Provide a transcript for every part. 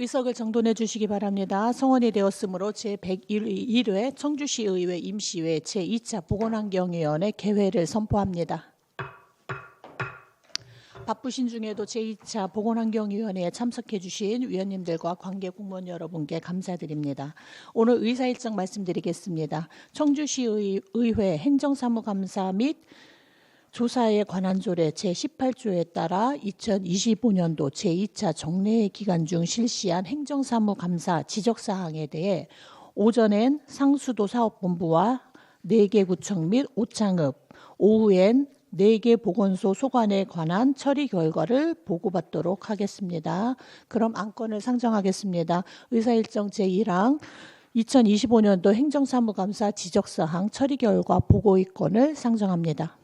의석을 정돈해 주시기 바랍니다. 성원이 되었으므로 제101회 청주시의회 임시회 제2차 보건환경위원회 개회를 선포합니다. 바쁘신 중에도 제2차 보건환경위원회에 참석해 주신 위원님들과 관계 공무원 여러분께 감사드립니다. 오늘 의사 일정 말씀드리겠습니다. 청주시의회 행정사무감사 및 조사에 관한 조례 제18조에 따라 2025년도 제2차 정례회 기간 중 실시한 행정사무감사 지적사항에 대해 오전엔 상수도 사업본부와 4개 구청 및 오창읍, 오후엔 4개 보건소 소관에 관한 처리 결과를 보고받도록 하겠습니다. 그럼 안건을 상정하겠습니다. 의사일정 제1항 2025년도 행정사무감사 지적사항 처리 결과 보고의건을 상정합니다.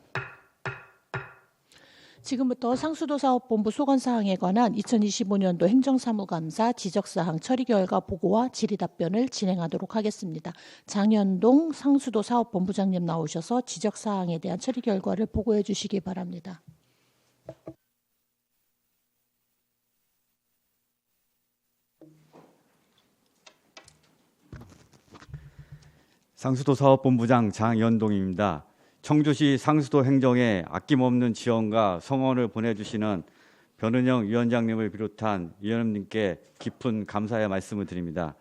지금부터 상수도 사업본부 소관사항에 관한 2025년도 행정사무감사 지적사항 처리 결과 보고와 질의답변을 진행하도록 하겠습니다. 장현동 상수도 사업본부장님 나오셔서 지적사항에 대한 처리 결과를 보고해 주시기 바랍니다. 상수도 사업본부장 장현동입니다. 청주시 상수도 행정에 아낌없는 지원과 성원을 보내주시는 변은영 위원장님을 비롯한 위원님께 깊은 감사의 말씀을 드립니다.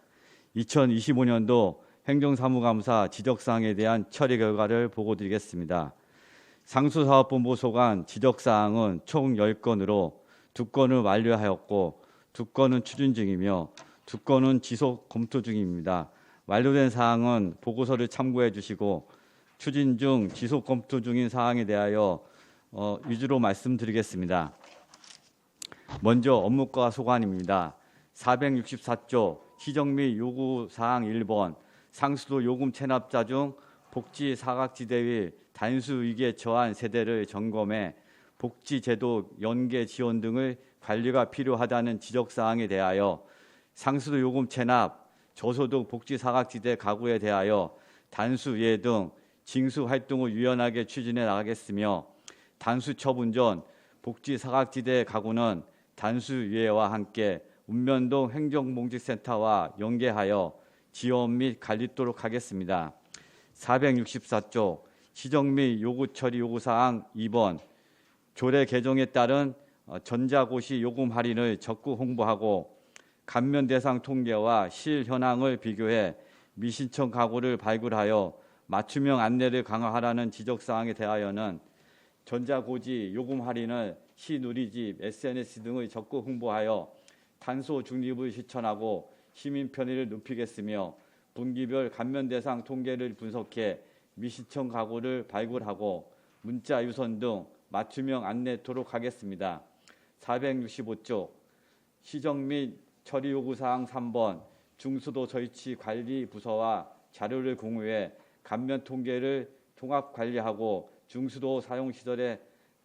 2025년도 행정사무감사 지적사항에 대한 처리 결과를 보고드리겠습니다. 상수사업본부 소관 지적사항은 총 10건으로 2건을 완료하였고 2건은 추진 중이며 2건은 지속 검토 중입니다. 완료된 사항은 보고서를 참고해 주시고 추진 중 지속 검토 중인 사항에 대하여 위주로 말씀드리겠습니다. 먼저 업무과 소관입니다. 464조 시정 및 요구사항 1번 상수도 요금 체납자 중 복지 사각지대의 단수 위기에 처한 세대를 점검해 복지제도 연계 지원 등의 관리가 필요하다는 지적사항에 대하여 상수도 요금 체납, 저소득 복지 사각지대 가구에 대하여 단수 예외 등 징수 활동을 유연하게 추진해 나가겠으며 단수 처분 전 복지 사각지대 가구는 단수 유예와 함께 읍면동 행정복지센터와 연계하여 지원 및 관리토록 하겠습니다. 464조 시정 및 요구 처리 요구사항 2번 조례 개정에 따른 전자고시 요금 할인을 적극 홍보하고 감면 대상 통계와 실 현황을 비교해 미신청 가구를 발굴하여 맞춤형 안내를 강화하라는 지적사항에 대하여는 전자고지 요금 할인을 시 누리집, SNS 등의 적극 홍보하여 탄소 중립을 실천하고 시민 편의를 높이겠으며 분기별 감면 대상 통계를 분석해 미신청 가구를 발굴하고 문자 유선 등 맞춤형 안내토록 하겠습니다. 465조 시정 및 처리 요구사항 3번 중수도 저희치 관리 부서와 자료를 공유해 감면 통계를 통합 관리하고 중수도 사용시설의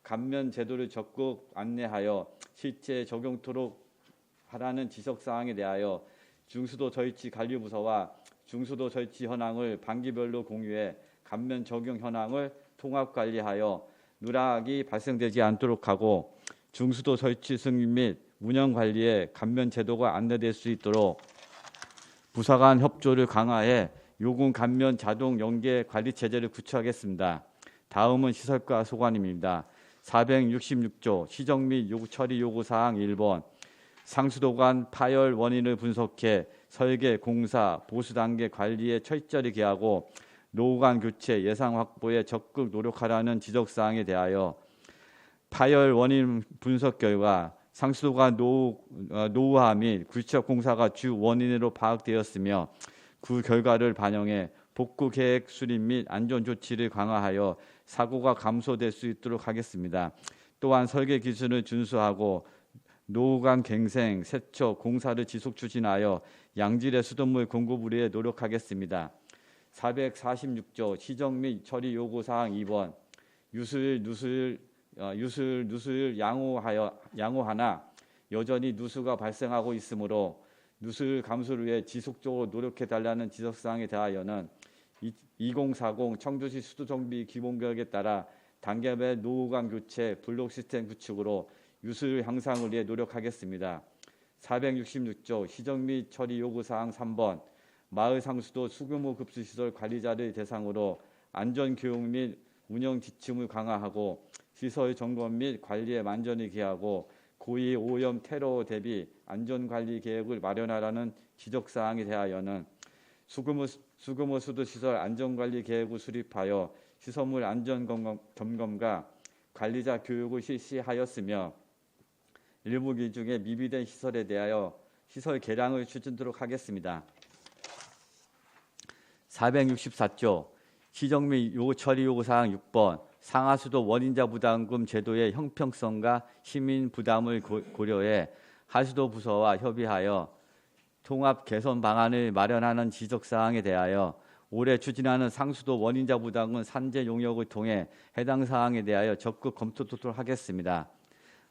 감면 제도를 적극 안내하여 실제 적용토록 하라는 지적사항에 대하여 중수도 저희치 관리부서와 중수도 저희치 현황을 반기별로 공유해 감면 적용 현황을 통합 관리하여 누락이 발생되지 않도록 하고 중수도 저희치 승인 및 운영 관리에 감면 제도가 안내될 수 있도록 부서 간 협조를 강화해 요금 감면 자동 연계 관리 체제를 구축하겠습니다. 다음은 시설과 소관입니다. 466조 시정 및 요구 처리 요구사항 1번 상수도 간 파열 원인을 분석해 설계, 공사, 보수 단계 관리에 철저히 기하고 노후 간 교체 예상 확보에 적극 노력하라는 지적사항에 대하여 파열 원인 분석 결과 상수도 간 노후화 및 굴착 공사가 주 원인으로 파악되었으며 그 결과를 반영해 복구 계획 수립 및 안전 조치를 강화하여 사고가 감소될 수 있도록 하겠습니다. 또한 설계 기준을 준수하고 노후 간 갱생, 세척, 공사를 지속 추진하여 양질의 수돗물 공급을 위해 노력하겠습니다. 446조 시정 및 처리 요구사항 2번 누수를 양호하나 여전히 누수가 발생하고 있으므로 누수 감소를 위해 지속적으로 노력해달라는 지적사항에 대하여는 2040 청주시 수도정비 기본계획에 따라 단계별 노후관 교체, 블록 시스템 구축으로 유수율 향상을 위해 노력하겠습니다. 466조 시정 및 처리 요구사항 3번 마을 상수도 소규모 급수시설 관리자를 대상으로 안전교육 및 운영 지침을 강화하고 시설 점검 및 관리에 만전을 기하고 고의 오염 테러 대비 안전관리 계획을 마련하라는 지적사항에 대하여는 수구모 수도시설 안전관리 계획을 수립하여 시설물 안전점검과 관리자 교육을 실시하였으며 일부 기중에 미비된 시설에 대하여 시설 개량을 추진하도록 하겠습니다. 464조 시정 및 처리 요구사항 6번 상하수도 원인자 부담금 제도의 형평성과 시민 부담을 고려해 하수도 부서와 협의하여 통합 개선 방안을 마련하는 지적사항에 대하여 올해 추진하는 상수도 원인자 부담금 산재 용역을 통해 해당 사항에 대하여 적극 검토토록 하겠습니다.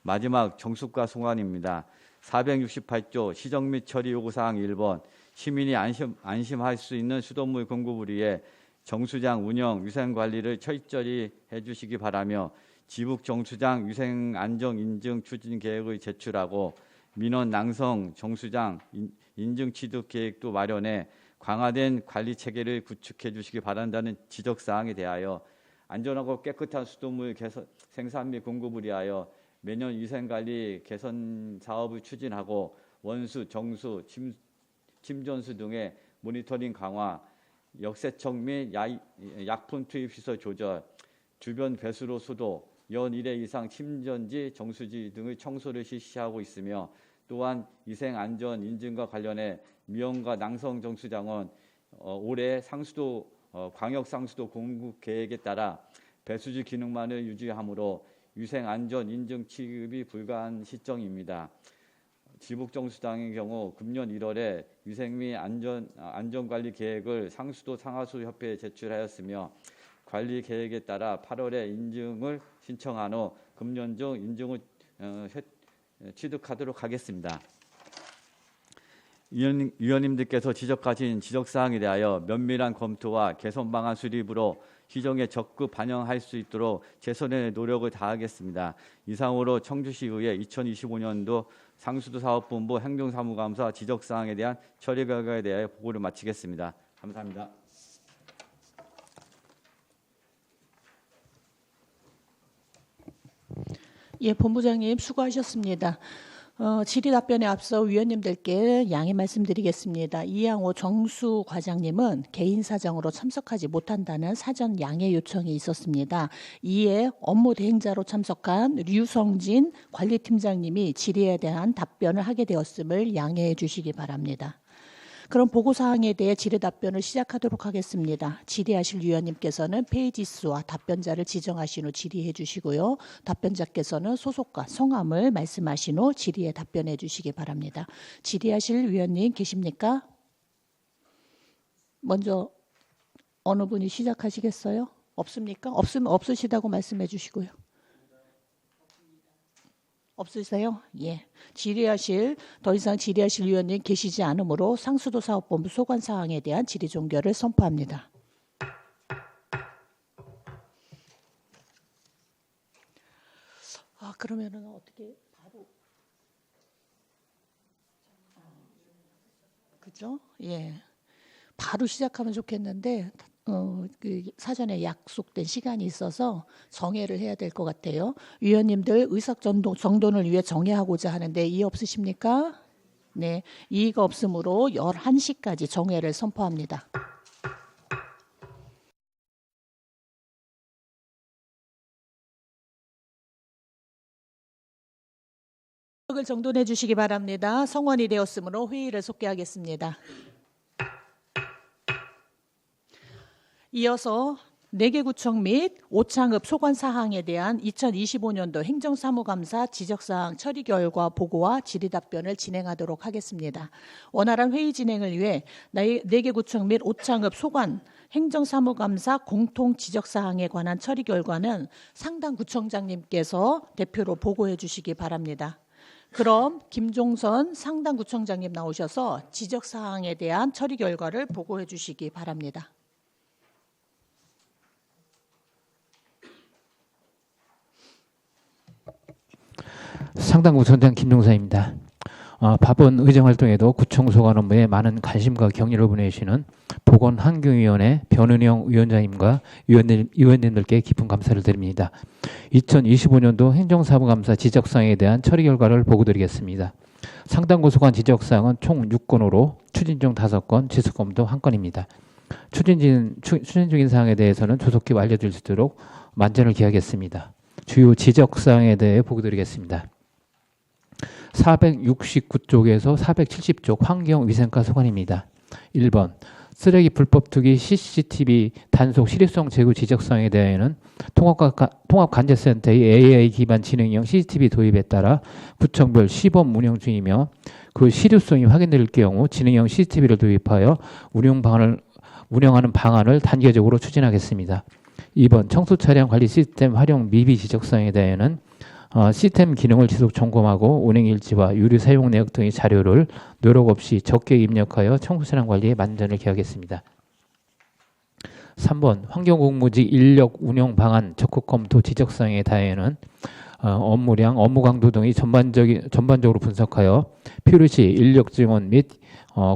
마지막 정수과 송환입니다. 468조 시정 및 처리 요구사항 1번 시민이 안심할 수 있는 수돗물 공급을 위해 정수장 운영 위생관리를 철저히 해주시기 바라며 지북 정수장 위생안정 인증 추진 계획을 제출하고 민원 낭성 정수장 인증 취득 계획도 마련해 강화된 관리 체계를 구축해 주시기 바란다는 지적사항에 대하여 안전하고 깨끗한 수돗물 생산 및 공급을 위하여 매년 위생관리 개선 사업을 추진하고 원수, 정수, 침전수 등의 모니터링 강화, 역세척 및 약품 투입 시설 조절, 주변 배수로 수도, 연 1회 이상 침전지, 정수지 등의 청소를 실시하고 있으며 또한 위생안전 인증과 관련해 미용과 낭성 정수장은 올해 상수도 광역상수도 공급 계획에 따라 배수지 기능만을 유지하므로 위생안전 인증 취급이 불가한 시점입니다. 지북정수장의 경우 금년 1월에 위생 및 안전관리 계획을 상수도 상하수 협회에 제출하였으며 관리 계획에 따라 8월에 인증을 신청한 후 금년 중 인증을 취득하도록 하겠습니다. 위원님들께서 지적하신 지적사항에 대하여 면밀한 검토와 개선 방안 수립으로 시정에 적극 반영할 수 있도록 최선의 노력을 다하겠습니다. 이상으로 청주시의회 2025년도 상수도사업본부 행정사무감사 지적사항에 대한 처리 결과에 대하여 보고를 마치겠습니다. 감사합니다. 예, 본부장님 수고하셨습니다. 질의 답변에 앞서 위원님들께 양해 말씀드리겠습니다. 이양호 정수과장님은 개인 사정으로 참석하지 못한다는 사전 양해 요청이 있었습니다. 이에 업무 대행자로 참석한 류성진 관리팀장님이 질의에 대한 답변을 하게 되었음을 양해해 주시기 바랍니다. 그럼 보고사항에 대해 질의 답변을 시작하도록 하겠습니다. 질의하실 위원님께서는 페이지 수와 답변자를 지정하신 후 질의해 주시고요. 답변자께서는 소속과 성함을 말씀하신 후 질의에 답변해 주시기 바랍니다. 질의하실 위원님 계십니까? 먼저 어느 분이 시작하시겠어요? 없습니까? 없으면 없으시다고 말씀해 주시고요. 없으세요? 예. 더 이상 질의하실 위원님 계시지 않으므로 상수도 사업본부 소관 사항에 대한 질의 종결을 선포합니다. 그러면은 어떻게 바로 그죠? 예. 바로 시작하면 좋겠는데 그 사전에 약속된 시간이 있어서 정회를 해야 될 것 같아요. 위원님들 의석 정돈을 위해 정회하고자 하는데 이의 없으십니까? 네, 이의가 없으므로 11시까지 정회를 선포합니다. 의석을 정돈해 주시기 바랍니다. 성원이 되었으므로 회의를 속개하겠습니다. 이어서 4개 구청 및 오창읍 소관 사항에 대한 2025년도 행정사무감사 지적사항 처리 결과 보고와 질의 답변을 진행하도록 하겠습니다. 원활한 회의 진행을 위해 4개 구청 및 오창읍 소관 행정사무감사 공통 지적사항에 관한 처리 결과는 상당 구청장님께서 대표로 보고해 주시기 바랍니다. 그럼 김종선 상당구청장님 나오셔서 지적사항에 대한 처리 결과를 보고해 주시기 바랍니다. 상당구청장 김종선입니다. 법원 의정 활동에도 구청 소관 업무에 많은 관심과 격려를 보내주시는 보건환경위원회 변은영 위원장님과 위원님들께 깊은 감사를 드립니다. 2025년도 행정사무감사 지적사항에 대한 처리 결과를 보고드리겠습니다. 상당고 소관 지적사항은 총 6건으로 추진 중 5건, 지속 검토 1건입니다. 추진 중인 사항에 대해서는 조속히 알려줄 수 있도록 만전을 기하겠습니다. 주요 지적사항에 대해 보고드리겠습니다. 469쪽에서 470쪽 환경위생과 소관입니다. 1번 쓰레기 불법 투기 CCTV 단속 실효성 제고 지적사항에 대하여는 통합관제센터의 AI 기반 지능형 CCTV 도입에 따라 구청별 시범 운영 중이며 그 실효성이 확인될 경우 지능형 CCTV를 도입하여 운영하는 방안을 단계적으로 추진하겠습니다. 2번 청소 차량 관리 시스템 활용 미비 지적사항에 대하여는 시스템 기능을 지속 점검하고 운행 일지와 유류 사용 내역 등의 자료를 노력 없이 적게 입력하여 청소 차량 관리에 만전을 기하겠습니다. 3번 환경공무직 인력 운영 방안 적극 검토 지적사항에 대하여는 업무량, 업무 강도 등의 전반적으로 분석하여 필요시 인력 증원 및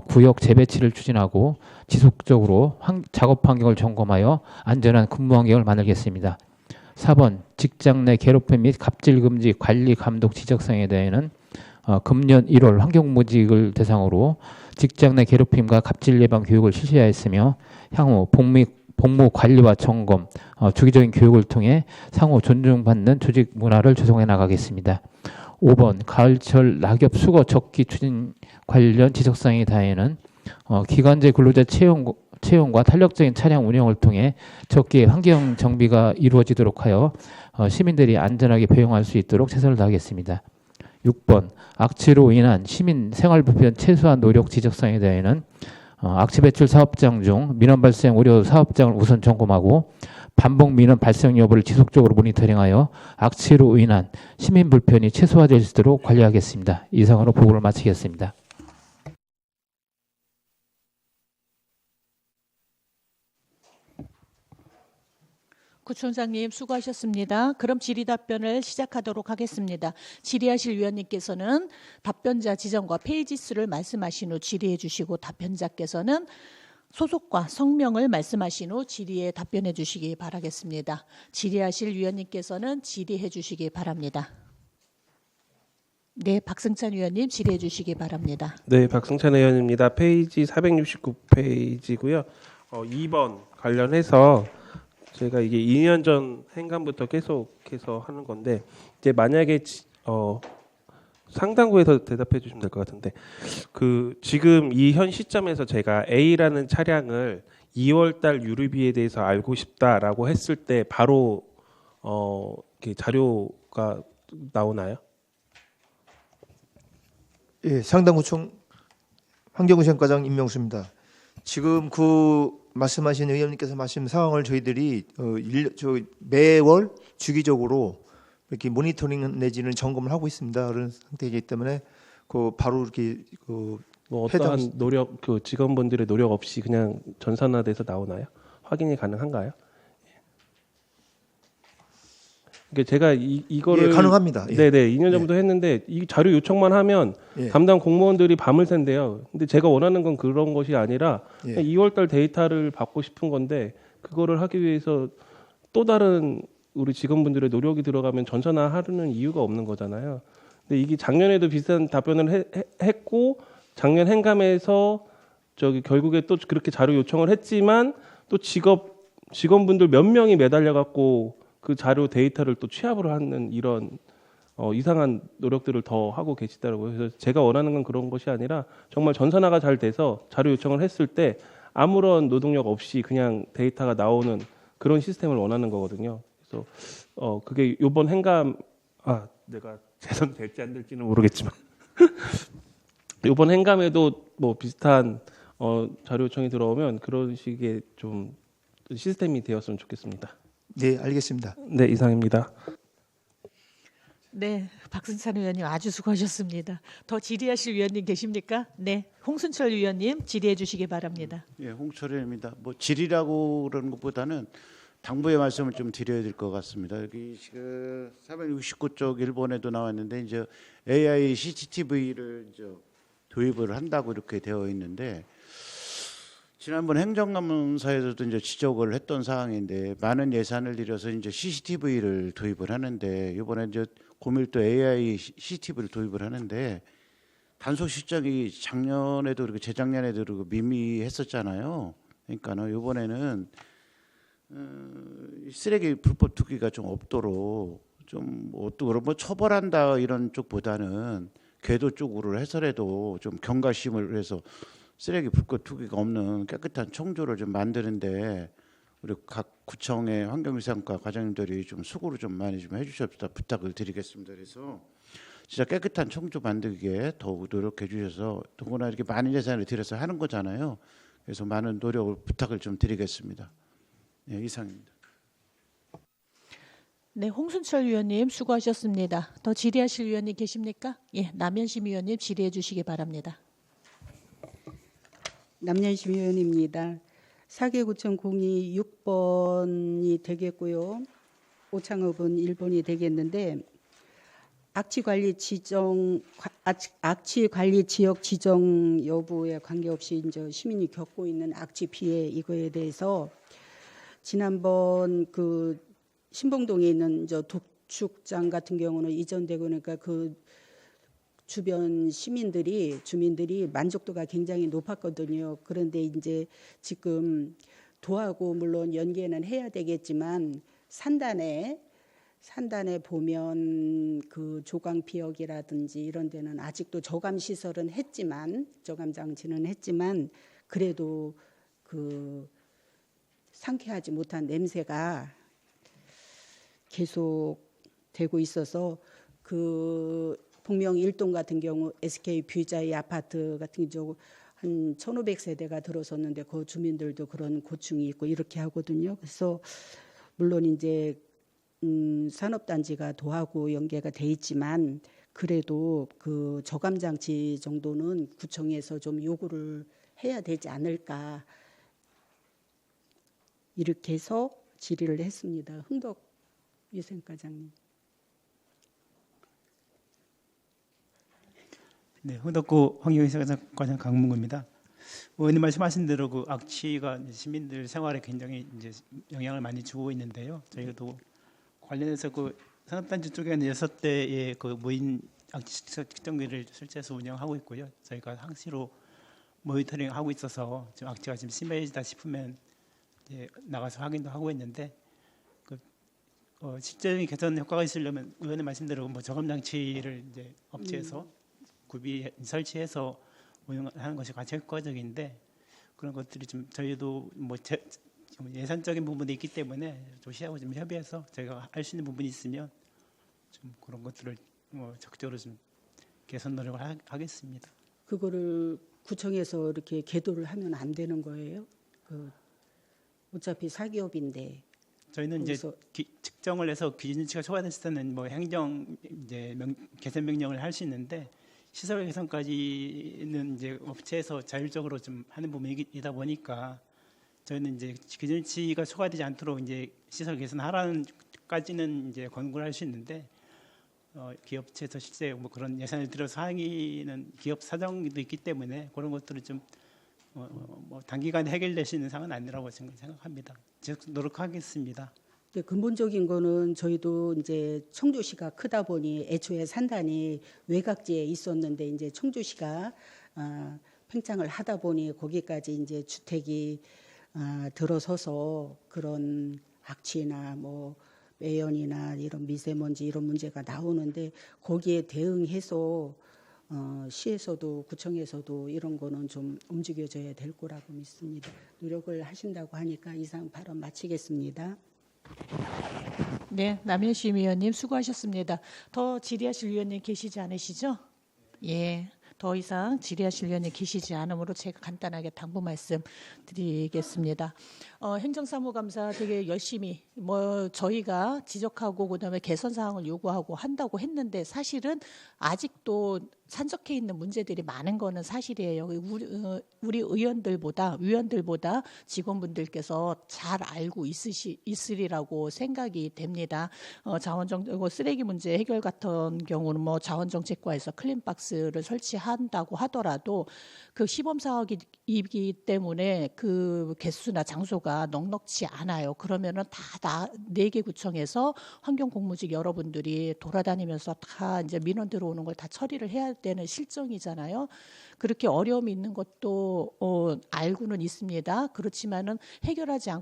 구역 재배치를 추진하고 지속적으로 작업 환경을 점검하여 안전한 근무 환경을 만들겠습니다. 4번 직장 내 괴롭힘 및 갑질 금지 관리 감독 지적사항에 대해는 금년 1월 환경무직을 대상으로 직장 내 괴롭힘과 갑질 예방 교육을 실시하였으며 향후 복무 관리와 점검, 주기적인 교육을 통해 상호 존중받는 조직 문화를 조성해 나가겠습니다. 5번 가을철 낙엽 수거 적기 추진 관련 지적사항에 대하여는 기간제 근로자 채용과 탄력적인 차량 운영을 통해 적기의 환경 정비가 이루어지도록 하여 시민들이 안전하게 배용할 수 있도록 최선을 다하겠습니다. 6번 악취로 인한 시민 생활 불편 최소한 노력 지적사항에 대해는 악취 배출 사업장 중 민원 발생 우려 사업장을 우선 점검하고 반복 민원 발생 여부를 지속적으로 모니터링하여 악취로 인한 시민 불편이 최소화될 수 있도록 관리하겠습니다. 이상으로 보고를 마치겠습니다. 구청장님 수고하셨습니다. 그럼 질의 답변을 시작하도록 하겠습니다. 질의하실 위원님께서는 답변자 지정과 페이지 수를 말씀하신 후 질의해 주시고 답변자께서는 소속과 성명을 말씀하신 후 질의에 답변해 주시기 바라겠습니다. 질의하실 위원님께서는 질의해 주시기 바랍니다. 네, 박승찬 위원님 질의해 주시기 바랍니다. 네, 박승찬 의원입니다. 페이지 469페이지고요. 2번 관련해서 제가 이게 2년 전 행감부터 계속해서 하는 건데 이제 만약에 상당구에서 대답해 주시면 될 것 같은데 지금 이 현 시점에서 제가 A라는 차량을 2월달 유류비에 대해서 알고 싶다라고 했을 때 바로 이렇게 자료가 나오나요? 예, 상당구청 환경위생과장 임명수입니다. 지금 말씀하신 의원님께서 말씀 상황을 저희들이 매월 주기적으로 이렇게 모니터링 내지는 점검을 하고 있습니다. 그런 상태이기 때문에 바로 이렇게 뭐 어떠한 노력 직원분들의 노력 없이 그냥 전산화돼서 나오나요? 확인이 가능한가요? 그러니까 제가 이거를 가능합니다. 예. 네네 2년 전부터 했는데 이 자료 요청만 하면 담당 공무원들이 밤을 샌대요. 근데 제가 원하는 건 그런 것이 아니라 2월달 데이터를 받고 싶은 건데 그거를 하기 위해서 또 다른 우리 직원분들의 노력이 들어가면 전산화하려는 이유가 없는 거잖아요. 근데 이게 작년에도 비슷한 답변을 했고 작년 행감에서 결국에 또 그렇게 자료 요청을 했지만 또 직원분들 몇 명이 매달려 갖고 그 자료 데이터를 또 취합을 하는 이런 이상한 노력들을 더 하고 계시더라고요. 그래서 제가 원하는 건 그런 것이 아니라 정말 전산화가 잘 돼서 자료 요청을 했을 때 아무런 노동력 없이 그냥 데이터가 나오는 그런 시스템을 원하는 거거든요. 그래서 그게 이번 행감 내가 재선 될지 안 될지는 모르겠지만 이번 행감에도 뭐 비슷한 자료 요청이 들어오면 그런 식의 좀 시스템이 되었으면 좋겠습니다. 네, 알겠습니다. 네, 이상입니다. 네, 박승찬 의원님 아주 수고하셨습니다. 더 질의하실 위원님 계십니까? 네, 홍순철 위원님 질의해 주시기 바랍니다. 예, 홍철현입니다. 뭐 질의라고 그러는 것보다는 당부의 말씀을 좀 드려야 될 것 같습니다. 여기 469쪽 일본에도 나왔는데 이제 AI CCTV를 이제 도입을 한다고 이렇게 되어 있는데 지난번 행정감사에서도 이제 지적을 했던 사항인데 많은 예산을 들여서 이제 CCTV를 도입을 하는데 이번에 이제 고밀도 AI CCTV를 도입을 하는데 단속 실적이 작년에도 그리고 재작년에도 그리고 미미했었잖아요. 그러니까는 이번에는 쓰레기 불법 투기가 좀 없도록 좀 어떻게 뭐 처벌한다 이런 쪽보다는 궤도 쪽으로 해서라도 좀 경각심을 해서 쓰레기 불법 투기가 없는 깨끗한 청조를 좀 만드는데 우리 각 구청의 환경위생과 과장님들이 좀 수고를 좀 많이 좀 해주셨다 부탁을 드리겠습니다. 그래서 진짜 깨끗한 청조 만들기에 더욱 노력해 주셔서 더구나 이렇게 많은 예산을 들여서 하는 거잖아요. 그래서 많은 노력을 부탁을 좀 드리겠습니다. 네, 이상입니다. 네, 홍순철 위원님 수고하셨습니다. 더 질의하실 위원님 계십니까? 예, 남현심 위원님 질의해 주시기 바랍니다. 남현심 위원입니다. 사계구청 공이 6번이 되겠고요. 오창업은 1번이 되겠는데 악취관리 지역 지정 여부에 관계없이 이제 시민이 겪고 있는 악취 피해 이거에 대해서 지난번 그 신봉동에 있는 저 독축장 같은 경우는 이전되고 그러니까 그 주변 주민들이 만족도가 굉장히 높았거든요. 그런데 이제 지금 도하고 물론 연계는 해야 되겠지만 산단에 보면 그 조광피역이라든지 이런 데는 아직도 저감 장치는 했지만 그래도 그 상쾌하지 못한 냄새가 계속 되고 있어서 그 북명 1동 같은 경우 SK 뷰자이 아파트 같은 경우 한 1,500세대가 들어섰는데 그 주민들도 그런 고충이 있고 이렇게 하거든요. 그래서 물론 이제 산업단지가 도하고 연계가 돼 있지만 그래도 그 저감장치 정도는 구청에서 좀 요구를 해야 되지 않을까 이렇게 해서 질의를 했습니다. 흥덕 위생과장님. 네, 흥덕구 환경위생과장 강문구입니다. 의원님 말씀하신 대로 그 악취가 시민들 생활에 굉장히 이제 영향을 많이 주고 있는데요. 저희도 관련해서 그 산업단지 쪽에는 6대의 그 무인 악취 측정기를 설치해서 운영하고 있고요. 저희가 항시로 모니터링하고 있어서 지금 악취가 좀 심해지다 싶으면 이제 나가서 확인도 하고 있는데 그 실제적인 개선 효과가 있으려면 의원님 말씀대로 뭐 저감 장치를 이제 업체에서 구비 설치해서 운영하는 것이 가장 효과적인데 그런 것들이 좀 저희도 뭐 예산적인 부분이 있기 때문에 조시하고 좀 협의해서 저희가 할 수 있는 부분이 있으면 좀 그런 것들을 뭐 적극적으로 좀 개선 노력을 하겠습니다. 그거를 구청에서 이렇게 계도를 하면 안 되는 거예요? 어차피 사기업인데. 저희는 이제 측정을 해서 기준치가 초과됐을 때는 뭐 행정 이제 개선 명령을 할 수 있는데 시설 개선까지는 이제 업체에서 자율적으로 좀 하는 부분이다 보니까 저희는 이제 기준치가 초과되지 않도록 이제 시설 개선하라는까지는 이제 권고를 할 수 있는데 기업체에서 실제 뭐 그런 예산을 들여서 하기는 기업 사정도 있기 때문에 그런 것들을 좀 뭐 단기간에 해결될 수 있는 상황은 아니라고 생각합니다. 계속 노력하겠습니다. 네, 근본적인 거는 저희도 이제 청주시가 크다 보니 애초에 산단이 외곽지에 있었는데 이제 청주시가 팽창을 하다 보니 거기까지 이제 주택이 들어서서 그런 악취나 뭐 매연이나 이런 미세먼지 이런 문제가 나오는데 거기에 대응해서 시에서도 구청에서도 이런 거는 좀 움직여져야 될 거라고 믿습니다. 노력을 하신다고 하니까 이상 발언 마치겠습니다. 네, 남현심 위원님 수고하셨습니다. 더 질의하실 위원님 계시지 않으시죠? 예, 더 이상 질의하실 위원님 계시지 않으므로 제가 간단하게 당부 말씀 드리겠습니다. 행정사무감사 되게 열심히 뭐 저희가 지적하고 그다음에 개선 사항을 요구하고 한다고 했는데 사실은 아직도 산적해 있는 문제들이 많은 거는 사실이에요. 우리 의원들보다 위원들보다 직원분들께서 잘 알고 있으리라고 생각이 됩니다. 쓰레기 문제 해결 같은 경우는 뭐 자원정책과에서 클린박스를 설치한다고 하더라도 그 시범 사업이기 때문에 그 개수나 장소가 넉넉지 않아요. 그러면은 다 4개 구청에서 환경공무직 여러분들이 돌아다니면서 다 이제 민원 들어오는 걸 다 처리를 해야 되는 실정이잖아요. 그렇게 어려움이 있는 것도 알고는 있습니다. 그렇지만은 해결하지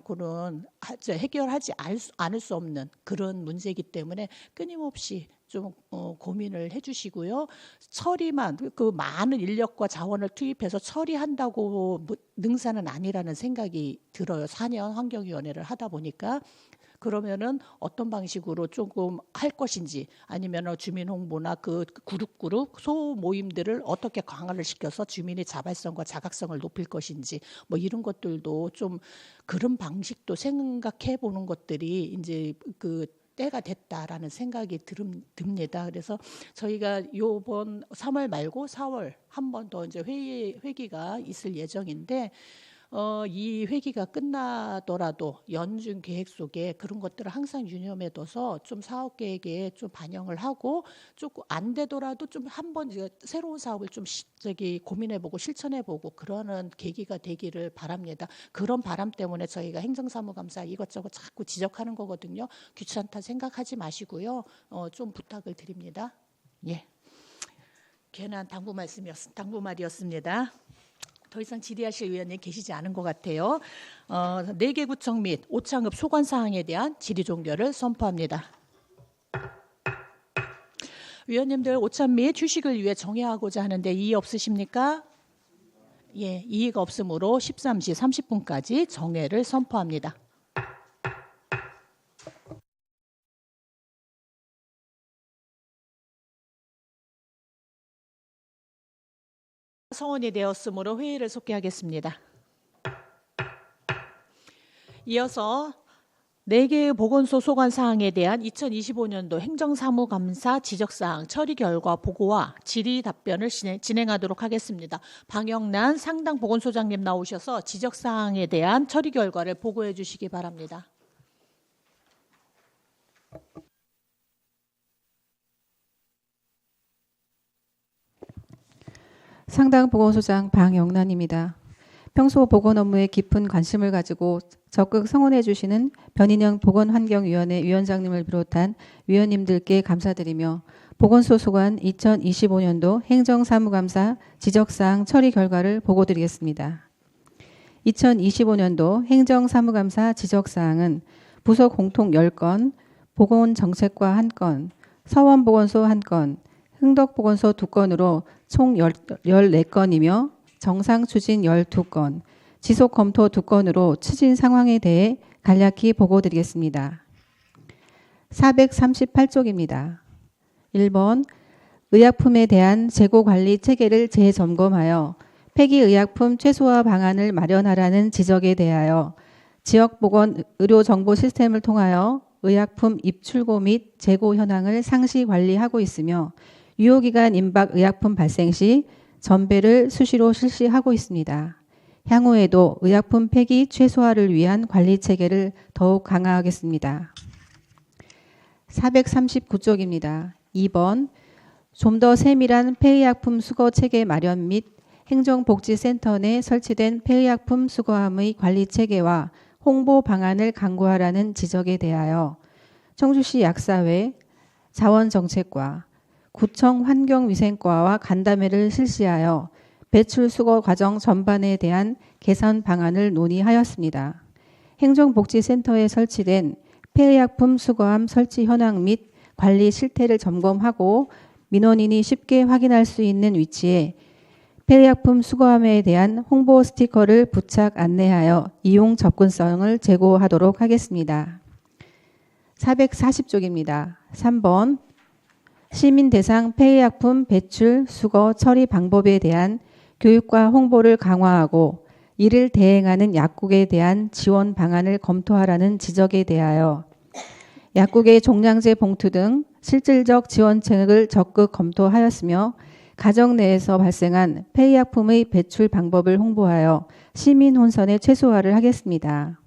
않을 수 없는 그런 문제이기 때문에 끊임없이 좀 고민을 해주시고요. 처리만 그 많은 인력과 자원을 투입해서 처리한다고 능사는 아니라는 생각이 들어요. 4년 환경위원회를 하다 보니까. 그러면은 어떤 방식으로 조금 할 것인지 아니면 주민 홍보나 그 그룹 소모임들을 어떻게 강화를 시켜서 주민의 자발성과 자각성을 높일 것인지 뭐 이런 것들도 좀 그런 방식도 생각해 보는 것들이 이제 그 때가 됐다라는 생각이 듭니다. 그래서 저희가 요번 3월 말고 4월 한 번 더 이제 회기가 있을 예정인데 이 회기가 끝나더라도 연중 계획 속에 그런 것들을 항상 유념해 둬서 좀 사업 계획에 좀 반영을 하고 조금 안 되더라도 좀 한번 새로운 사업을 좀 고민해보고 실천해보고 그러는 계기가 되기를 바랍니다. 그런 바람 때문에 저희가 행정사무감사 이것저것 자꾸 지적하는 거거든요. 귀찮다 생각하지 마시고요. 좀 부탁을 드립니다. 예. 괜한 당부말이었습니다. 더 이상 질의하실 의원님 계시지 않은 것 같아요. 4개 구청 및 오창읍 소관 사항에 대한 질의 종결을 선포합니다. 위원님들 오찬 및 휴식을 위해 정회하고자 하는데 이의 없으십니까? 예, 이의가 없으므로 13시 30분까지 정회를 선포합니다. 성원이 되었으므로 회의를 속개하겠습니다. 이어서 4개의 보건소 소관 사항에 대한 2025년도 행정사무감사 지적사항 처리 결과 보고와 질의 답변을 진행하도록 하겠습니다. 방영란 상당 보건소장님 나오셔서 지적사항에 대한 처리 결과를 보고해 주시기 바랍니다. 상당 보건소장 방영란입니다. 평소 보건 업무에 깊은 관심을 가지고 적극 성원해 주시는 변인영 보건환경위원회 위원장님을 비롯한 위원님들께 감사드리며 보건소 소관 2025년도 행정사무감사 지적사항 처리 결과를 보고드리겠습니다. 2025년도 행정사무감사 지적사항은 부서 공통 10건, 보건정책과 1건, 서원보건소 1건, 흥덕보건소 2건으로 총 14건이며 정상 추진 12건, 지속 검토 2건으로 추진 상황에 대해 간략히 보고드리겠습니다. 438쪽입니다. 1번, 의약품에 대한 재고관리 체계를 재점검하여 폐기의약품 최소화 방안을 마련하라는 지적에 대하여 지역보건 의료정보 시스템을 통하여 의약품 입출고 및 재고 현황을 상시 관리하고 있으며 유효기간 임박 의약품 발생 시 전배를 수시로 실시하고 있습니다. 향후에도 의약품 폐기 최소화를 위한 관리 체계를 더욱 강화하겠습니다. 439쪽입니다. 2번, 좀 더 세밀한 폐의약품 수거 체계 마련 및 행정복지센터 내 설치된 폐의약품 수거함의 관리 체계와 홍보 방안을 강구하라는 지적에 대하여 청주시 약사회, 자원정책과 구청 환경위생과와 간담회를 실시하여 배출 수거 과정 전반에 대한 개선 방안을 논의하였습니다. 행정복지센터에 설치된 폐의약품 수거함 설치 현황 및 관리 실태를 점검하고 민원인이 쉽게 확인할 수 있는 위치에 폐의약품 수거함에 대한 홍보 스티커를 부착 안내하여 이용 접근성을 제고하도록 하겠습니다. 440쪽입니다. 3번, 시민 대상 폐의약품 배출, 수거, 처리 방법에 대한 교육과 홍보를 강화하고 이를 대행하는 약국에 대한 지원 방안을 검토하라는 지적에 대하여 약국의 종량제 봉투 등 실질적 지원책을 적극 검토하였으며 가정 내에서 발생한 폐의약품의 배출 방법을 홍보하여 시민 혼선의 최소화를 하겠습니다.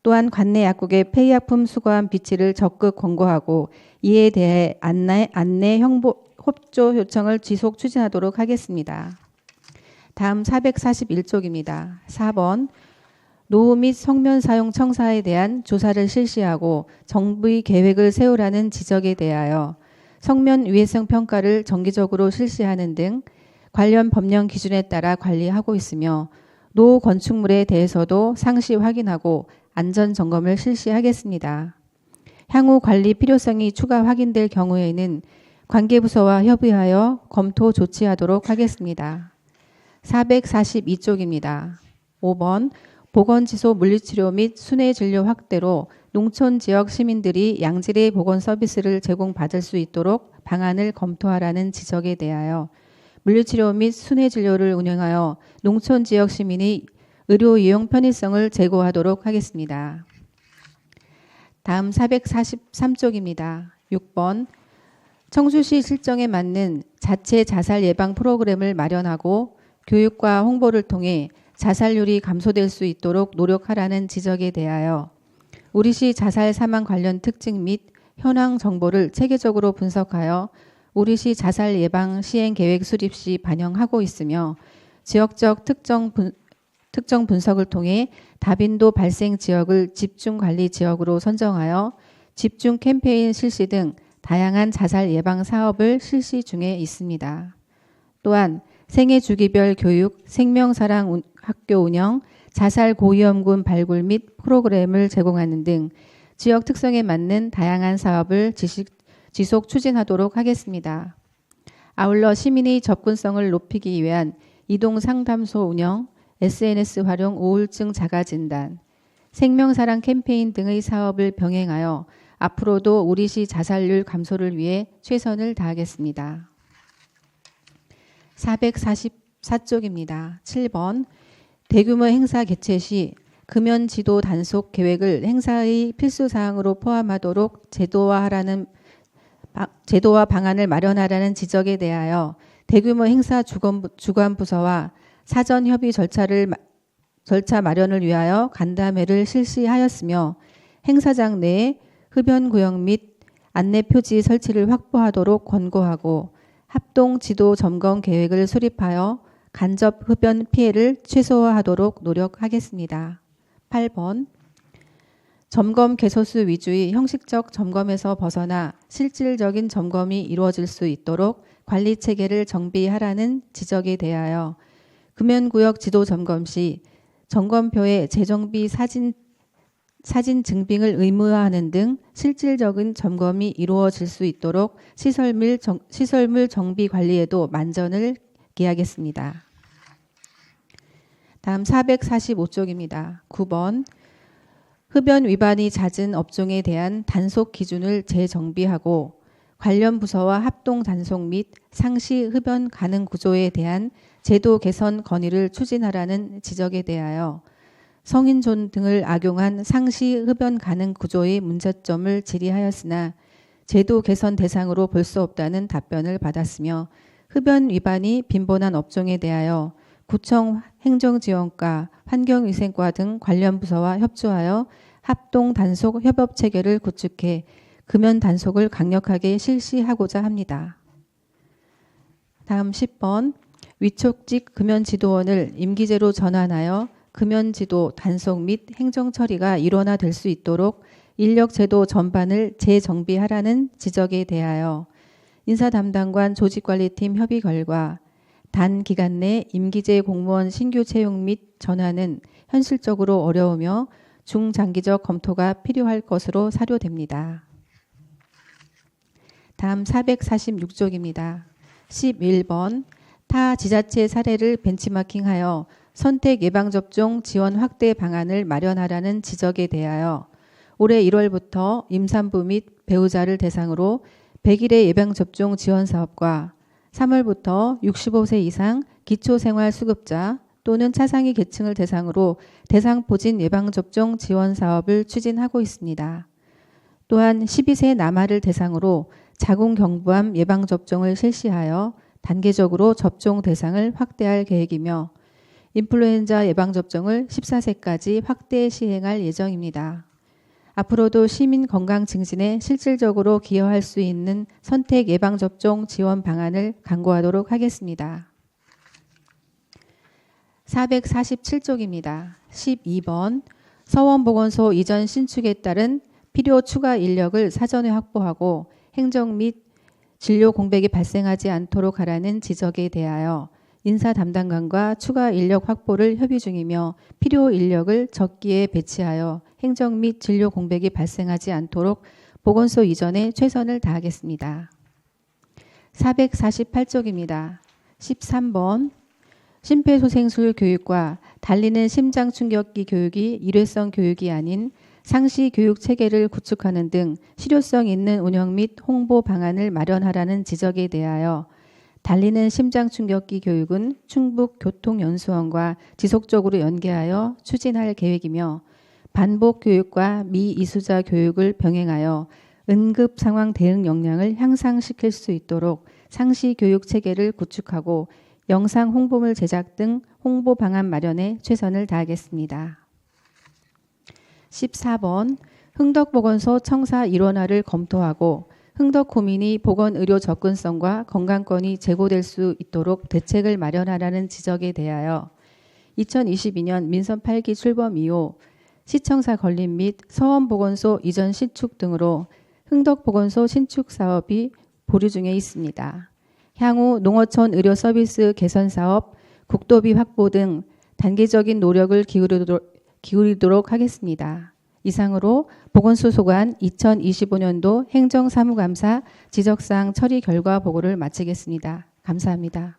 또한 관내 약국의 폐의약품 수거함 비치를 적극 권고하고 이에 대해 안내 협조 요청을 지속 추진하도록 하겠습니다. 다음 441쪽입니다. 4번 노후 및 성면 사용 청사에 대한 조사를 실시하고 정부의 계획을 세우라는 지적에 대하여 성면 위해성 평가를 정기적으로 실시하는 등 관련 법령 기준에 따라 관리하고 있으며 노후 건축물에 대해서도 상시 확인하고 안전 점검을 실시하겠습니다. 향후 관리 필요성이 추가 확인될 경우에는 관계부서와 협의하여 검토 조치하도록 하겠습니다. 442쪽입니다. 5번 보건지소 물리치료 및 순회진료 확대로 농촌 지역 시민들이 양질의 보건 서비스를 제공받을 수 있도록 방안을 검토하라는 지적에 대하여 물리치료 및 순회진료를 운영하여 농촌 지역 시민이 의료 이용 편의성을 제고하도록 하겠습니다. 다음 443쪽입니다. 6번 청주시 실정에 맞는 자체 자살 예방 프로그램을 마련하고 교육과 홍보를 통해 자살률이 감소될 수 있도록 노력하라는 지적에 대하여 우리시 자살 사망 관련 특징 및 현황 정보를 체계적으로 분석하여 우리시 자살 예방 시행 계획 수립 시 반영하고 있으며 지역적 특정 분석을 통해 다빈도 발생 지역을 집중 관리 지역으로 선정하여 집중 캠페인 실시 등 다양한 자살 예방 사업을 실시 중에 있습니다. 또한 생애 주기별 교육, 생명사랑 학교 운영, 자살 고위험군 발굴 및 프로그램을 제공하는 등 지역 특성에 맞는 다양한 사업을 지속 추진하도록 하겠습니다. 아울러 시민의 접근성을 높이기 위한 이동상담소 운영, SNS 활용 우울증 자가진단, 생명사랑 캠페인 등의 사업을 병행하여 앞으로도 우리시 자살률 감소를 위해 최선을 다하겠습니다. 444쪽입니다. 7번 대규모 행사 개최 시 금연 지도 단속 계획을 행사의 필수 사항으로 포함하도록 제도와 방안을 마련하라는 지적에 대하여 대규모 행사 주관 부서와 사전 협의 절차 마련을 위하여 간담회를 실시하였으며 행사장 내에 흡연 구역 및 안내 표지 설치를 확보하도록 권고하고 합동 지도 점검 계획을 수립하여 간접 흡연 피해를 최소화하도록 노력하겠습니다. 8번 점검 개소수 위주의 형식적 점검에서 벗어나 실질적인 점검이 이루어질 수 있도록 관리 체계를 정비하라는 지적에 대하여 금연구역 지도 점검 시 점검표에 재정비 사진 증빙을 의무화하는 등 실질적인 점검이 이루어질 수 있도록 시설물 정비 관리에도 만전을 기하겠습니다. 다음 445쪽입니다. 9번 흡연 위반이 잦은 업종에 대한 단속 기준을 재정비하고 관련 부서와 합동 단속 및 상시 흡연 가능 구조에 대한 제도 개선 건의를 추진하라는 지적에 대하여 성인존 등을 악용한 상시 흡연 가능 구조의 문제점을 질의하였으나 제도 개선 대상으로 볼 수 없다는 답변을 받았으며 흡연 위반이 빈번한 업종에 대하여 구청 행정지원과 환경위생과 등 관련 부서와 협조하여 합동 단속 협업 체계를 구축해 금연 단속을 강력하게 실시하고자 합니다. 다음 10번 위촉직 금연지도원을 임기제로 전환하여 금연지도 단속 및 행정처리가 일원화될 수 있도록 인력제도 전반을 재정비하라는 지적에 대하여 인사담당관 조직관리팀 협의 결과 단기간 내 임기제 공무원 신규 채용 및 전환은 현실적으로 어려우며 중장기적 검토가 필요할 것으로 사료됩니다. 다음 446쪽입니다. 11번 타 지자체 사례를 벤치마킹하여 선택 예방접종 지원 확대 방안을 마련하라는 지적에 대하여 올해 1월부터 임산부 및 배우자를 대상으로 100일의 예방접종 지원 사업과 3월부터 65세 이상 기초생활수급자 또는 차상위 계층을 대상으로 대상포진 예방접종 지원 사업을 추진하고 있습니다. 또한 12세 남아를 대상으로 자궁경부암 예방접종을 실시하여 단계적으로 접종 대상을 확대할 계획이며 인플루엔자 예방접종을 14세까지 확대 시행할 예정입니다. 앞으로도 시민 건강 증진에 실질적으로 기여할 수 있는 선택 예방접종 지원 방안을 강구하도록 하겠습니다. 447쪽입니다. 12번 서원보건소 이전 신축에 따른 필요 추가 인력을 사전에 확보하고 행정 및 진료 공백이 발생하지 않도록 하라는 지적에 대하여 인사 담당관과 추가 인력 확보를 협의 중이며 필요 인력을 적기에 배치하여 행정 및 진료 공백이 발생하지 않도록 보건소 이전에 최선을 다하겠습니다. 448쪽입니다. 13번 심폐소생술 교육과 달리는 심장충격기 교육이 일회성 교육이 아닌 상시 교육 체계를 구축하는 등 실효성 있는 운영 및 홍보 방안을 마련하라는 지적에 대하여 달리는 심장충격기 교육은 충북교통연수원과 지속적으로 연계하여 추진할 계획이며 반복 교육과 미이수자 교육을 병행하여 응급 상황 대응 역량을 향상시킬 수 있도록 상시 교육 체계를 구축하고 영상 홍보물 제작 등 홍보 방안 마련에 최선을 다하겠습니다. 14번 흥덕보건소 청사 일원화를 검토하고 흥덕구민이 보건의료 접근성과 건강권이 제고될 수 있도록 대책을 마련하라는 지적에 대하여 2022년 민선 8기 출범 이후 시청사 건립 및 서원보건소 이전 신축 등으로 흥덕보건소 신축 사업이 보류 중에 있습니다. 향후 농어촌 의료 서비스 개선 사업, 국도비 확보 등 단계적인 노력을 기울이도록 하겠습니다. 이상으로 보건소 소관 2025년도 행정사무감사 지적사항 처리 결과 보고를 마치겠습니다. 감사합니다.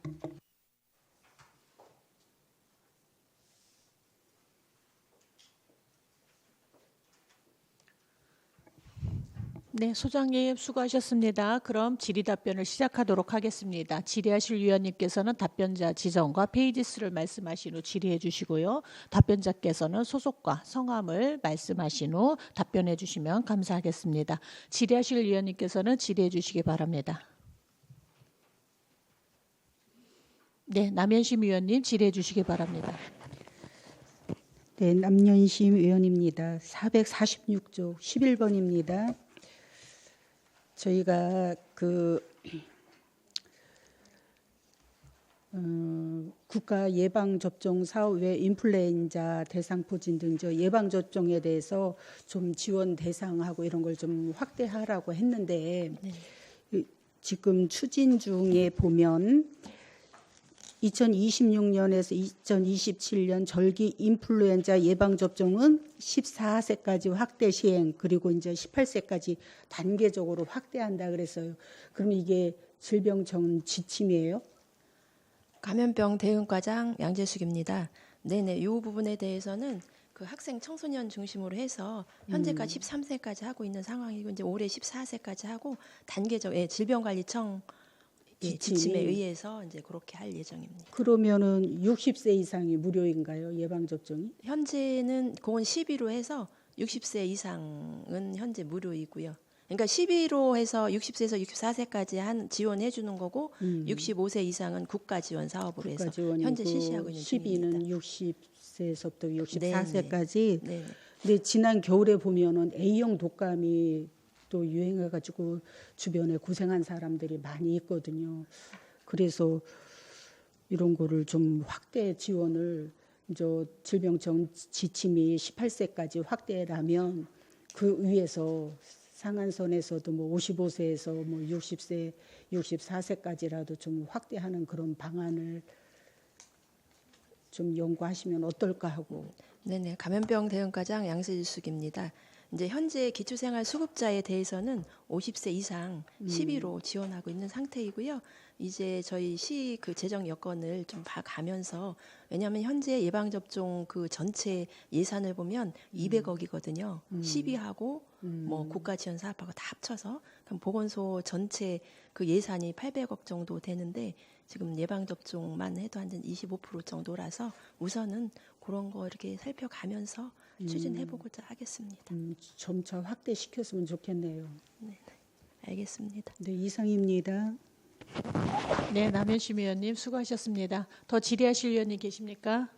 네, 소장님 수고하셨습니다. 그럼 질의답변을 시작하도록 하겠습니다. 질의하실 위원님께서는 답변자 지정과 페이지 수를 말씀하신 후 질의해 주시고요. 답변자께서는 소속과 성함을 말씀하신 후 답변해 주시면 감사하겠습니다. 질의하실 위원님께서는 질의해 주시기 바랍니다. 네, 남현심 위원님 질의해 주시기 바랍니다. 네, 남현심 의원입니다. 446조 11번입니다. 저희가 국가 예방 접종 사업 외 인플루엔자 대상포진 등 저 예방 접종에 대해서 좀 지원 대상하고 이런 걸 좀 확대하라고 했는데 지금 추진 중에 보면 2026년에서 2027년 절기 인플루엔자 예방 접종은 14세까지 확대 시행 그리고 이제 18세까지 단계적으로 확대한다 그랬어요. 그럼 이게 질병청 지침이에요? 감염병 대응과장 양재숙입니다. 네네, 이 부분에 대해서는 그 학생 청소년 중심으로 해서 현재까지 13세까지 하고 있는 상황이고 이제 올해 14세까지 하고 단계적 질병관리청 지침에 의해서 이제 그렇게 할 예정입니다. 그러면은 60세 이상이 무료인가요? 예방 접종이? 현재는 그건 10위로 해서 60세 이상은 현재 무료이고요. 그러니까 10위로 해서 60세에서 64세까지 지원해 주는 거고 65세 이상은 국가 지원 사업으로 해서 현재 실시하고 있는 중입니다. 10위는 60세에서부터 64세까지. 네. 근데 지난 겨울에 보면은 A형 독감이 또 유행해가지고 주변에 고생한 사람들이 많이 있거든요. 그래서 이런 거를 좀 확대 지원을 이제 질병청 지침이 18세까지 확대라면 그 위에서 상한선에서도 뭐 55세에서 뭐 60세, 64세까지라도 좀 확대하는 그런 방안을 좀 연구하시면 어떨까 하고. 네네, 감염병 대응과장 양세숙입니다. 이제 현재 기초생활수급자에 대해서는 50세 이상 10위로 지원하고 있는 상태이고요. 이제 저희 시 그 재정 여건을 좀 봐가면서 왜냐하면 현재 예방접종 그 전체 예산을 보면 200억이거든요. 10위하고 뭐 국가 지원 사업하고 다 합쳐서 그럼 보건소 전체 그 예산이 800억 정도 되는데 지금 예방접종만 해도 한 25% 정도라서 우선은 그런 거 이렇게 살펴가면서 추진해보고자 하겠습니다. 점차 확대시켰으면 좋겠네요. 네, 알겠습니다. 네, 이상입니다. 네, 남현심 의원님 수고하셨습니다. 더 질의하실 의원님 계십니까?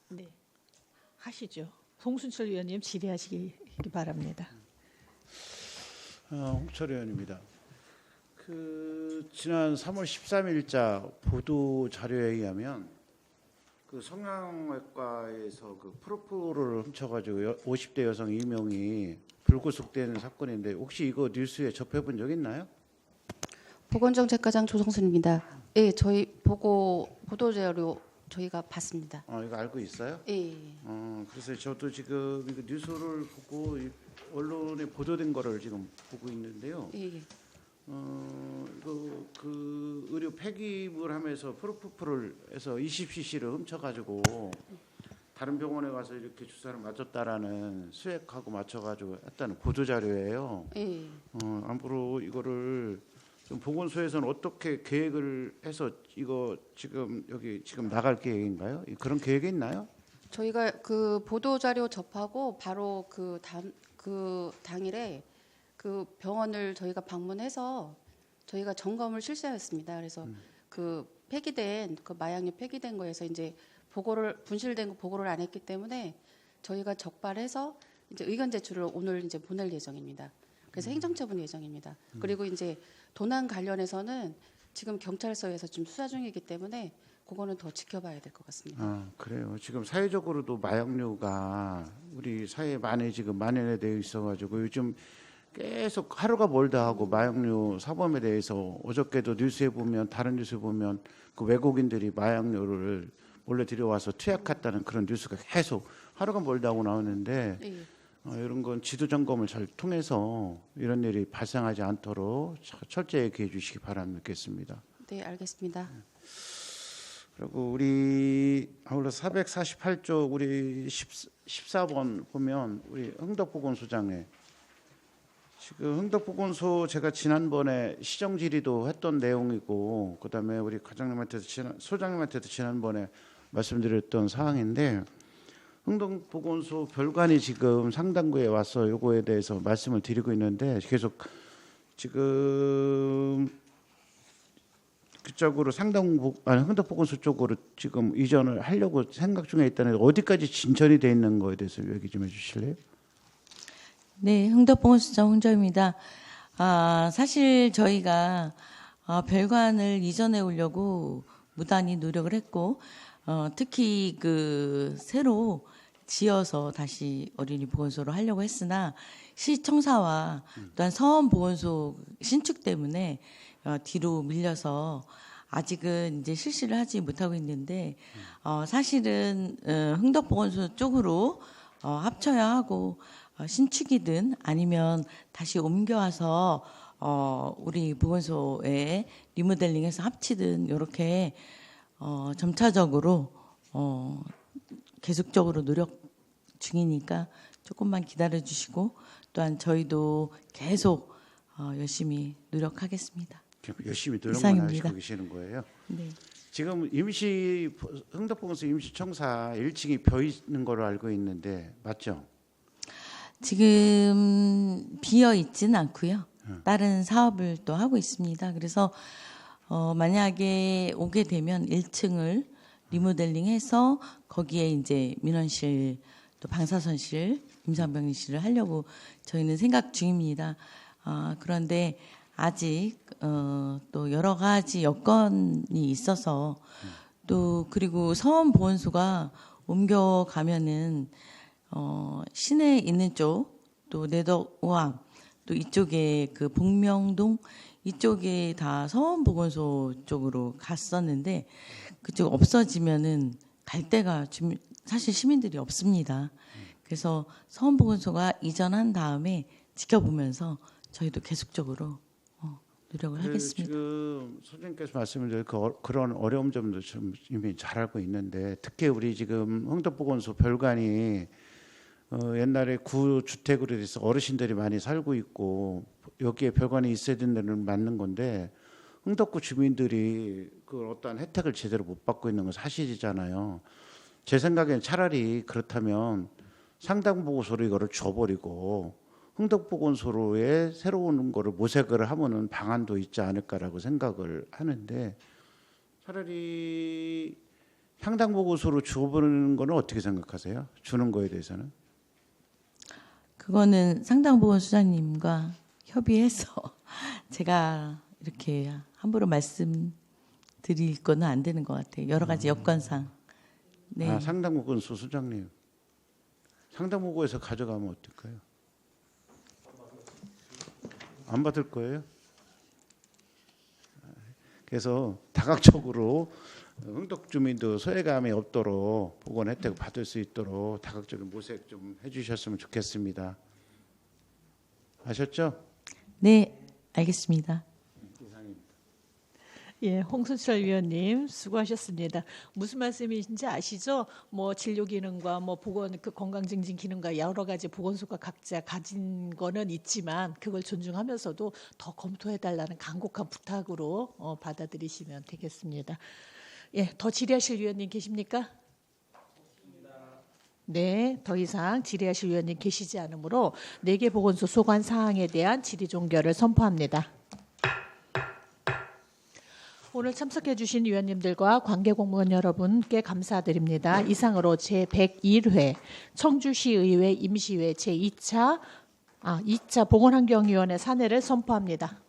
네, 하시죠. 송순철 의원님 질의하시기 바랍니다. 홍철 의원입니다. 지난 3월 13일자 보도 자료에 의하면 성형외과에서 프로포를 훔쳐가지고 50대 여성 2명이 불구속되는 사건인데 혹시 이거 뉴스에 접해본 적 있나요? 보건정책과장 조성순입니다. 예, 저희 보도자료 저희가 봤습니다. 이거 알고 있어요? 예. 그래서 저도 지금 이거 뉴스를 보고 언론에 보도된 거를 지금 보고 있는데요. 예. 이거 의료 폐기물 하면서 프로포폴을 해서 20cc를 훔쳐가지고 다른 병원에 가서 이렇게 주사를 맞췄다라는 수액하고 맞춰가지고 했다는 보도 자료예요. 예. 앞으로 이거를 좀 보건소에서는 어떻게 계획을 해서 이거 지금 나갈 계획인가요? 그런 계획이 있나요? 저희가 보도 자료 접하고 바로 그 당일에 병원을 저희가 방문해서 저희가 점검을 실시했습니다. 그래서 폐기된 마약류 폐기된 거에서 이제 분실된 거 보고를 안 했기 때문에 저희가 적발해서 이제 의견 제출을 오늘 이제 보낼 예정입니다. 그래서 행정처분 예정입니다. 그리고 이제 도난 관련해서는 지금 경찰서에서 좀 수사 중이기 때문에 그거는 더 지켜봐야 될 것 같습니다. 그래요. 지금 사회적으로도 마약류가 우리 사회에 많이 지금 만연되어 있어가지고 요즘 계속 하루가 멀다 하고 마약류 사범에 대해서 어저께도 다른 뉴스에 보면 외국인들이 마약류를 몰래 들여와서 투약했다는 그런 뉴스가 계속 하루가 멀다 하고 나오는데 예. 이런 건 지도 점검을 잘 통해서 이런 일이 발생하지 않도록 철저하게 해 주시기 바라겠습니다. 네, 알겠습니다. 그리고 우리 아울러 448조 우리 14번 보면 우리 흥덕보건소장에 지금 흥덕보건소 제가 지난번에 시정 질의도 했던 내용이고 그다음에 우리 소장님한테도 지난번에 말씀드렸던 사항인데 흥덕보건소 별관이 지금 상당부에 와서 요거에 대해서 말씀을 드리고 있는데 계속 지금 그쪽으로 흥덕보건소 쪽으로 지금 이전을 하려고 생각 중에 있다는데 어디까지 진전이 돼 있는 거에 대해서 얘기 좀 해주실래요? 네, 흥덕보건소장 홍정입니다. 사실 저희가 별관을 이전해 오려고 무단히 노력을 했고 특히 새로 지어서 다시 어린이 보건소로 하려고 했으나 시청사와 또한 서원보건소 신축 때문에 뒤로 밀려서 아직은 이제 실시를 하지 못하고 있는데 사실은 흥덕보건소 쪽으로 합쳐야 하고 신축이든 아니면 다시 옮겨와서 우리 보건소에 리모델링해서 합치든 이렇게 점차적으로 계속적으로 노력 중이니까 조금만 기다려 주시고 또한 저희도 계속 열심히 노력하겠습니다. 열심히 노력만 하시고 계시는 거예요? 네. 지금 흥덕보건소 임시청사 1층이 비어 있는 걸로 알고 있는데 맞죠? 지금 비어 있지는 않고요. 다른 사업을 또 하고 있습니다. 그래서 만약에 오게 되면 1층을 리모델링해서 거기에 이제 민원실 또 방사선실, 임상병리실을 하려고 저희는 생각 중입니다. 그런데 아직 또 여러 가지 여건이 있어서 또 그리고 서원보건소가 옮겨가면은 시내에 있는 쪽 또 내덕오암 또 이쪽에 복명동 이쪽에 다 서원보건소 쪽으로 갔었는데 그쪽 없어지면은 갈 데가 사실 시민들이 없습니다. 그래서 서원보건소가 이전한 다음에 지켜보면서 저희도 계속적으로 노력을 하겠습니다. 지금 소장님께서 말씀을 그런 어려운 점도 좀 이미 잘 알고 있는데 특히 우리 지금 흥덕보건소 별관이 옛날에 구주택으로 돼서 어르신들이 많이 살고 있고 여기에 별관이 있어야 되는 데는 맞는 건데 흥덕구 주민들이 그 어떠한 혜택을 제대로 못 받고 있는 건 사실이잖아요. 제 생각엔 차라리 그렇다면 상당보고소로 이거를 줘버리고 흥덕보건소로의 새로운 거를 모색을 하면은 방안도 있지 않을까라고 생각을 하는데 차라리 향당보건소로 주어보는 거는 어떻게 생각하세요? 주는 거에 대해서는? 그거는 상당보건소장님과 협의해서 제가 이렇게 함부로 말씀드릴 거는 안 되는 것 같아요. 여러 가지 여건상. 네. 아, 상당보건소 소장님. 상당보고에서 가져가면 어떨까요? 안 받을 거예요? 그래서 다각적으로 흥덕 주민도 소외감이 없도록 보건 혜택을 받을 수 있도록 다각적인 모색 좀 해주셨으면 좋겠습니다. 아셨죠? 네, 알겠습니다. 예, 홍순철 위원님 수고하셨습니다. 무슨 말씀이신지 아시죠? 뭐 진료 기능과 뭐 보건 그 건강 증진 기능과 여러 가지 보건소가 각자 가진 거는 있지만 그걸 존중하면서도 더 검토해 달라는 간곡한 부탁으로 받아들이시면 되겠습니다. 예, 더 질의하실 위원님 계십니까? 네, 더 이상 질의하실 위원님 계시지 않으므로 4개 보건소 소관 사항에 대한 질의 종결을 선포합니다. 오늘 참석해 주신 위원님들과 관계 공무원 여러분께 감사드립니다. 이상으로 제101회 청주시의회 임시회 제2차 보건환경위원회 사내를 선포합니다.